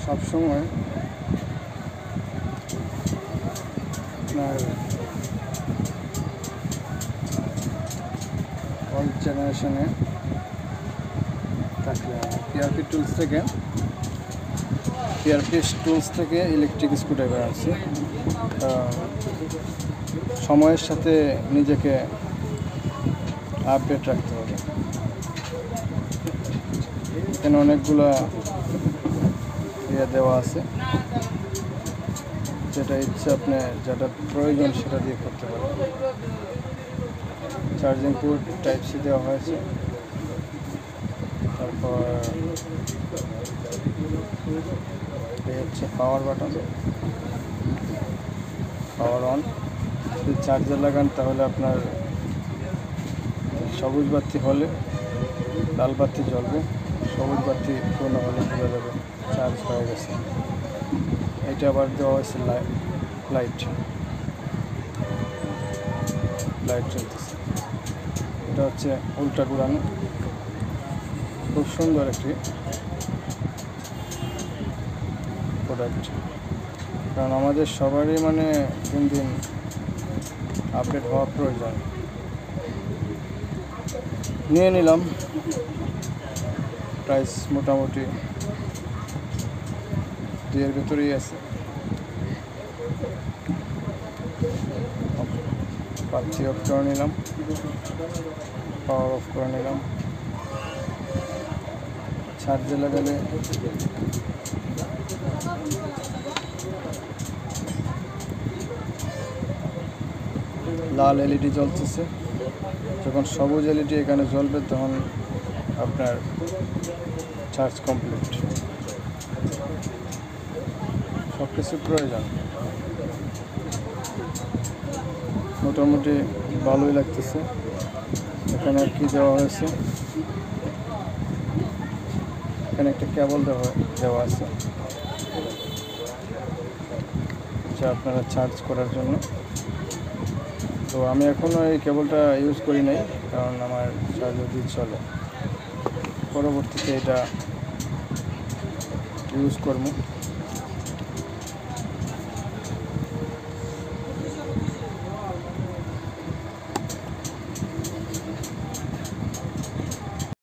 সবসময় আপনার অল জেনারেশনে থাকলে পিআরপি টুলস থেকে ইলেকট্রিক স্ক্রুড্রাইভার আছে। সময়ের সাথে নিজেকে আপডেট রাখতে হবে। এখানে অনেকগুলা দেওয়া আছে, যেটা ইচ্ছে আপনি যেটা প্রয়োজন সেটা দিয়ে করতে পারেন। চার্জিং পোর্ট টাইপ সি দেওয়া হয়েছে। তারপর এই হচ্ছে পাওয়ার বাটন, পাওয়ার অন। যদি চার্জার লাগান তাহলে আপনার সবুজ বাতি হলে লাল বাতি জ্বলবে, সবুজ বাতি পূর্ণ হলে বোঝা যাবে চার্জ হয়ে গেছে। এটা আবার দেওয়া হয়েছে লাইট চলতেছে। এটা হচ্ছে উল্টা ঘুরানো, খুব সুন্দর একটি প্রোডাক্ট। কারণ আমাদের সবারই মানে দিন দিন আপডেট হওয়া প্রয়োজন। নিয়ে নিলাম, প্রাইস মোটামুটি 2 এর ভেতরেই আছে। বাতি অফ করে নিলাম, পাওয়ার অফ করে নিলাম। চার্জে লাগালে লাল এলইডি জ্বলতেছে। যখন সবুজ এলইডি এখানে জ্বলবে তখন আপনার চার্জ কমপ্লিট। সব কিছু প্রয়োজন, মোটামুটি ভালোই লাগতেছে। এখানে আর কি দেওয়া হয়েছে, এখানে একটা কেবল দেওয়া আছে যা আপনারা চার্জ করার জন্য। তো আমি এখনও এই কেবলটা ইউজ করি নাই, কারণ আমার চার্জার দিয়ে চলে। পরবর্তীতে এটা ইউজ করবো।